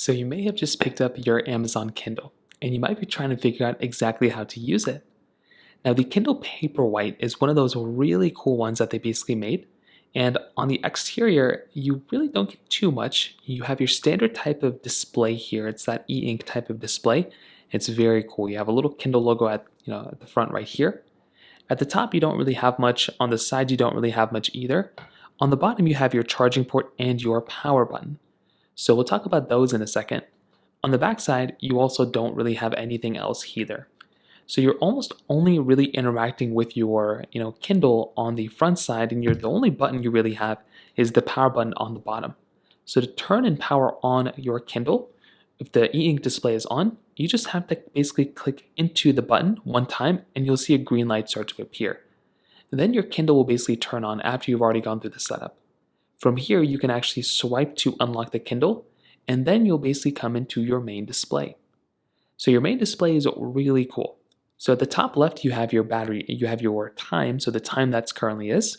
So you may have just picked up your Amazon Kindle, and you might be trying to figure out exactly how to use it. Now, the Kindle Paperwhite is one of those really cool ones that they basically made. And on the exterior, you really don't get too much. You have your standard type of display here. It's that e-ink type of display. It's very cool. You have a little Kindle logo at the front right here. At the top, you don't really have much. On the side, you don't really have much either. On the bottom, you have your charging port and your power button. So we'll talk about those in a second. On the back side, you also don't really have anything else either. So you're almost only really interacting with your Kindle on the front side, and the only button you really have is the power button on the bottom. So to turn and power on your Kindle, if the e-ink display is on, you just have to basically click into the button one time and you'll see a green light start to appear. And then your Kindle will basically turn on after you've already gone through the setup. From here, you can actually swipe to unlock the Kindle, and then you'll basically come into your main display. So your main display is really cool. So at the top left, you have your battery, you have your time, so the time that's currently is.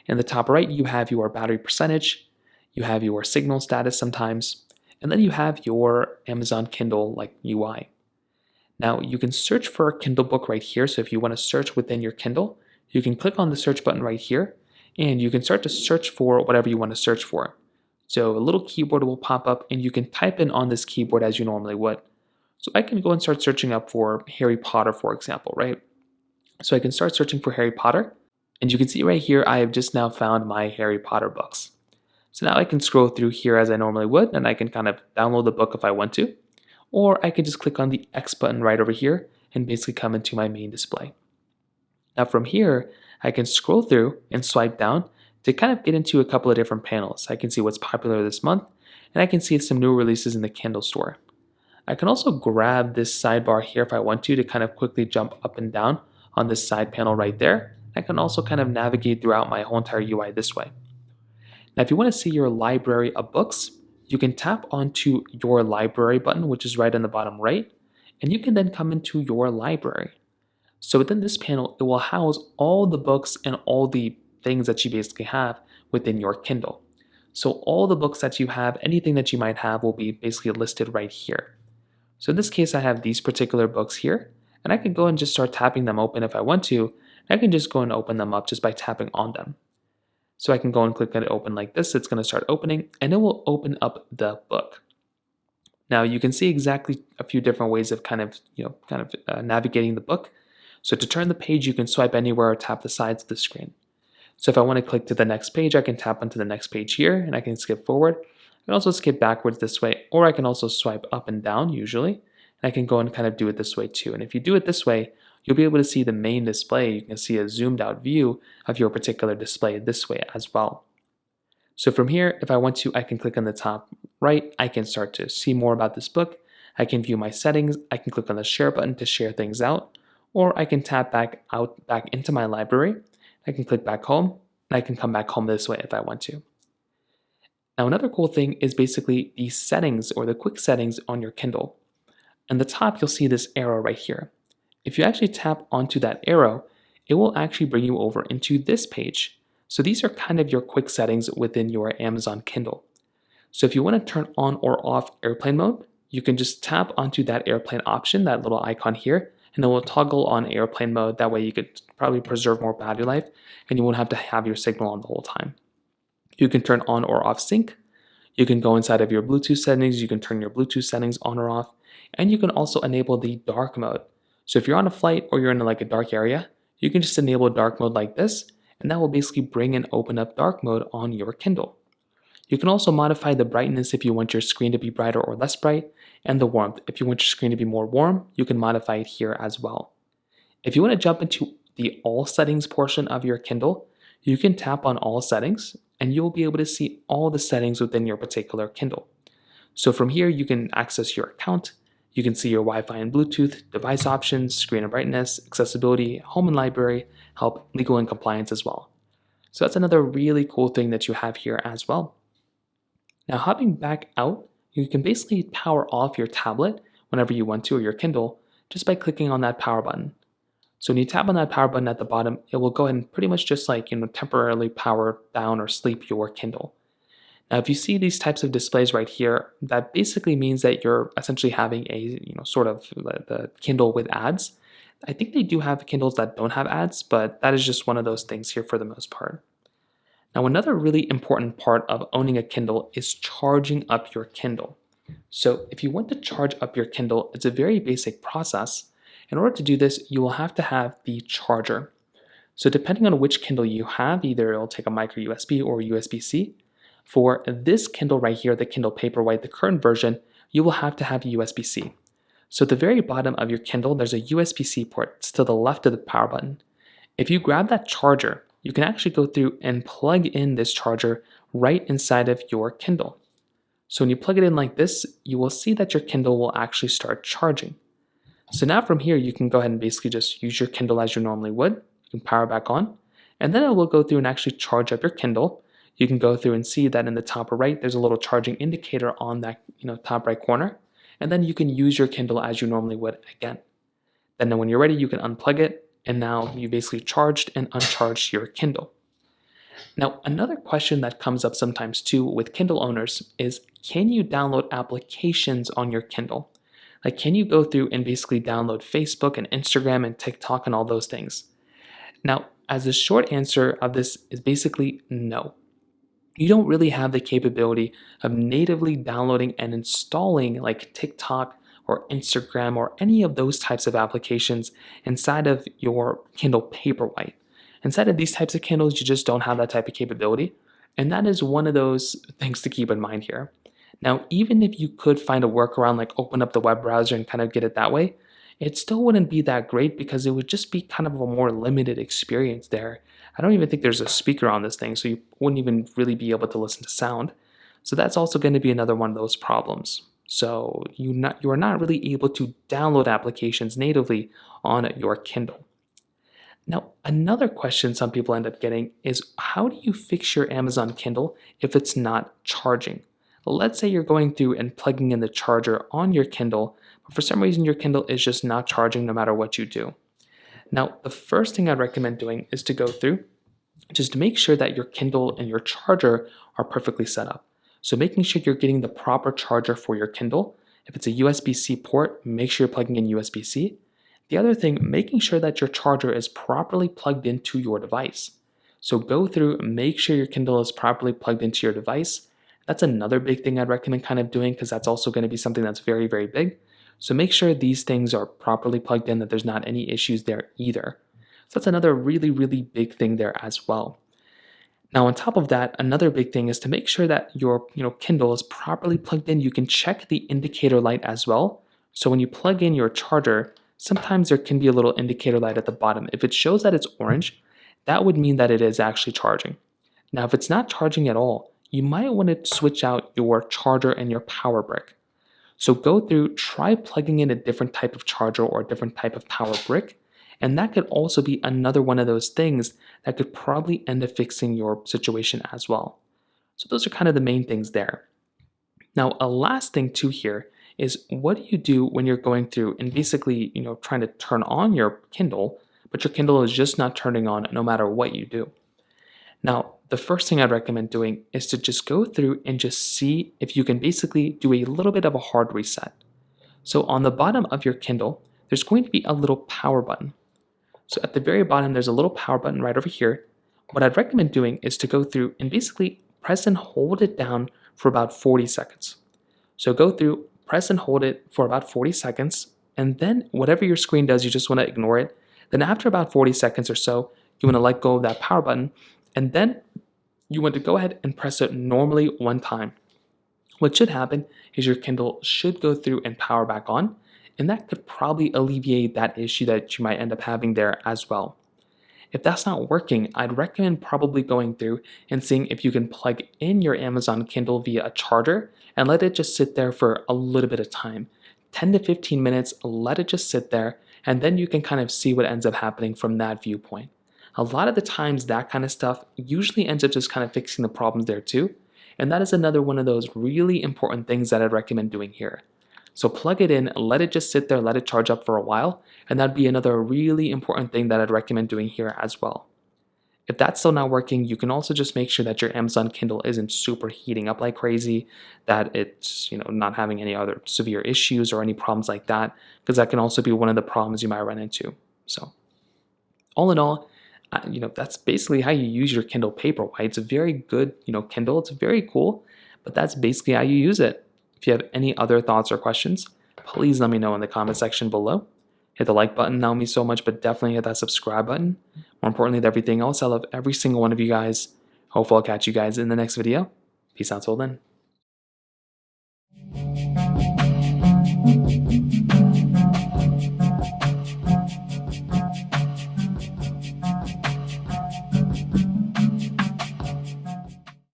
In the top right, you have your battery percentage, you have your signal status sometimes, and then you have your Amazon Kindle UI. Now you can search for a Kindle book right here. So if you want to search within your Kindle, you can click on the search button right here, and you can start to search for whatever you want to search for. So a little keyboard will pop up and you can type in on this keyboard as you normally would. So I can go and start searching up for Harry Potter, for example, right? So I can start searching for Harry Potter, and you can see right here, I have just now found my Harry Potter books. So now I can scroll through here as I normally would, and I can kind of download the book if I want to, or I can just click on the X button right over here and basically come into my main display. Now from here, I can scroll through and swipe down to kind of get into a couple of different panels. I can see what's popular this month, and I can see some new releases in the Kindle store. I can also grab this sidebar here if I want to kind of quickly jump up and down on this side panel right there. I can also kind of navigate throughout my whole entire UI this way. Now, if you want to see your library of books, you can tap onto your library button, which is right on the bottom right, and you can then come into your library. So within this panel, it will house all the books and all the things that you basically have within your Kindle. So all the books that you have, anything that you might have will be basically listed right here. So in this case, I have these particular books here, and I can go and just start tapping them open if I want to. I can just go and open them up just by tapping on them. So I can go and click on it open like this. It's going to start opening, and it will open up the book. Now you can see exactly a few different ways of navigating the book. So to turn the page, you can swipe anywhere or tap the sides of the screen. So if I want to click to the next page, I can tap onto the next page here, and I can skip forward. I can also skip backwards this way, or I can also swipe up and down usually, and I can go and kind of do it this way too. And if you do it this way, you'll be able to see the main display. You can see a zoomed out view of your particular display this way as well. So from here, if I want to, I can click on the top right. I can start to see more about this book. I can view my settings. I can click on the share button to share things out, or I can tap back into my library. I can click back home, and I can come back home this way if I want to. Now, another cool thing is basically the settings or the quick settings on your Kindle. On the top, you'll see this arrow right here. If you actually tap onto that arrow, it will actually bring you over into this page. So these are kind of your quick settings within your Amazon Kindle. So if you want to turn on or off airplane mode, you can just tap onto that airplane option, that little icon here, and it will toggle on airplane mode. That way you could probably preserve more battery life and you won't have to have your signal on the whole time. You can turn on or off sync. You can go inside of your Bluetooth settings. You can turn your Bluetooth settings on or off. And you can also enable the dark mode. So if you're on a flight or you're in a dark area, you can just enable dark mode like this, and that will basically bring and open up dark mode on your Kindle. You can also modify the brightness if you want your screen to be brighter or less bright, and the warmth. If you want your screen to be more warm, you can modify it here as well. If you want to jump into the all settings portion of your Kindle, you can tap on all settings, and you'll be able to see all the settings within your particular Kindle. So from here, you can access your account. You can see your Wi-Fi and Bluetooth, device options, screen and brightness, accessibility, home and library, help, legal and compliance as well. So that's another really cool thing that you have here as well. Now hopping back out, you can basically power off your tablet whenever you want to, or your Kindle, just by clicking on that power button. So when you tap on that power button at the bottom, it will go ahead and pretty much just temporarily power down or sleep your Kindle. Now, if you see these types of displays right here, that basically means that you're essentially having a, sort of the Kindle with ads. I think they do have Kindles that don't have ads, but that is just one of those things here for the most part. Now, another really important part of owning a Kindle is charging up your Kindle. So if you want to charge up your Kindle, it's a very basic process. In order to do this, you will have to have the charger. So depending on which Kindle you have, either it'll take a micro USB or USB-C. For this Kindle right here, the Kindle Paperwhite, the current version, you will have to have USB-C. So at the very bottom of your Kindle, there's a USB-C port. It's to the left of the power button. If you grab that charger, you can actually go through and plug in this charger right inside of your Kindle. So when you plug it in like this, you will see that your Kindle will actually start charging. So now from here, you can go ahead and basically just use your Kindle as you normally would. You can power back on, and then it will go through and actually charge up your Kindle. You can go through and see that in the top right, there's a little charging indicator on that top right corner, and then you can use your Kindle as you normally would again. Then when you're ready, you can unplug it, and now you basically charged and uncharged your Kindle. Now, another question that comes up sometimes too with Kindle owners is, can you download applications on your Kindle? Like, can you go through and basically download Facebook and Instagram and TikTok and all those things? Now, as the short answer of this is basically no. You don't really have the capability of natively downloading and installing like TikTok or Instagram or any of those types of applications inside of your Kindle Paperwhite. Inside of these types of Kindles, you just don't have that type of capability. And that is one of those things to keep in mind here. Now, even if you could find a workaround, like open up the web browser and kind of get it that way, it still wouldn't be that great because it would just be kind of a more limited experience there. I don't even think there's a speaker on this thing, so you wouldn't even really be able to listen to sound. So that's also going to be another one of those problems. So you are not really able to download applications natively on your Kindle. Now, another question some people end up getting is, how do you fix your Amazon Kindle if it's not charging? Let's say you're going through and plugging in the charger on your Kindle, but for some reason your Kindle is just not charging no matter what you do. Now, the first thing I'd recommend doing is to go through just to make sure that your Kindle and your charger are perfectly set up. So making sure you're getting the proper charger for your Kindle. If it's a USB-C port, make sure you're plugging in USB-C. The other thing, making sure that your charger is properly plugged into your device. So go through, make sure your Kindle is properly plugged into your device. That's another big thing I'd recommend kind of doing, because that's also going to be something that's very, very big. So make sure these things are properly plugged in, that there's not any issues there either. So that's another really, really big thing there as well. Now, on top of that, another big thing is to make sure that your Kindle is properly plugged in. You can check the indicator light as well. So when you plug in your charger, sometimes there can be a little indicator light at the bottom. If it shows that it's orange, that would mean that it is actually charging. Now, if it's not charging at all, you might want to switch out your charger and your power brick. So go through, try plugging in a different type of charger or a different type of power brick, and that could also be another one of those things that could probably end up fixing your situation as well. So those are kind of the main things there. Now, a last thing too here is, what do you do when you're going through and basically, trying to turn on your Kindle, but your Kindle is just not turning on no matter what you do? Now, the first thing I'd recommend doing is to just go through and just see if you can basically do a little bit of a hard reset. So on the bottom of your Kindle, there's going to be a little power button. So at the very bottom, there's a little power button right over here. What I'd recommend doing is to go through and basically press and hold it down for about 40 seconds. So go through, press and hold it for about 40 seconds, and then whatever your screen does, you just want to ignore it. Then after about 40 seconds or so, you want to let go of that power button, and then you want to go ahead and press it normally one time. What should happen is your Kindle should go through and power back on, and that could probably alleviate that issue that you might end up having there as well. If that's not working, I'd recommend probably going through and seeing if you can plug in your Amazon Kindle via a charger and let it just sit there for a little bit of time. 10 to 15 minutes, let it just sit there, and then you can kind of see what ends up happening from that viewpoint. A lot of the times that kind of stuff usually ends up just kind of fixing the problems there too. And that is another one of those really important things that I'd recommend doing here. So plug it in, let it just sit there, let it charge up for a while, and that'd be another really important thing that I'd recommend doing here as well. If that's still not working, you can also just make sure that your Amazon Kindle isn't super heating up like crazy, that it's, not having any other severe issues or any problems like that, because that can also be one of the problems you might run into. So, all in all, that's basically how you use your Kindle Paperwhite. It's a very good, Kindle. It's very cool, but that's basically how you use it. If you have any other thoughts or questions, please let me know in the comment section below. Hit the like button, that would mean so much, but definitely hit that subscribe button. More importantly than everything else, I love every single one of you guys. Hopefully I'll catch you guys in the next video. Peace out till then.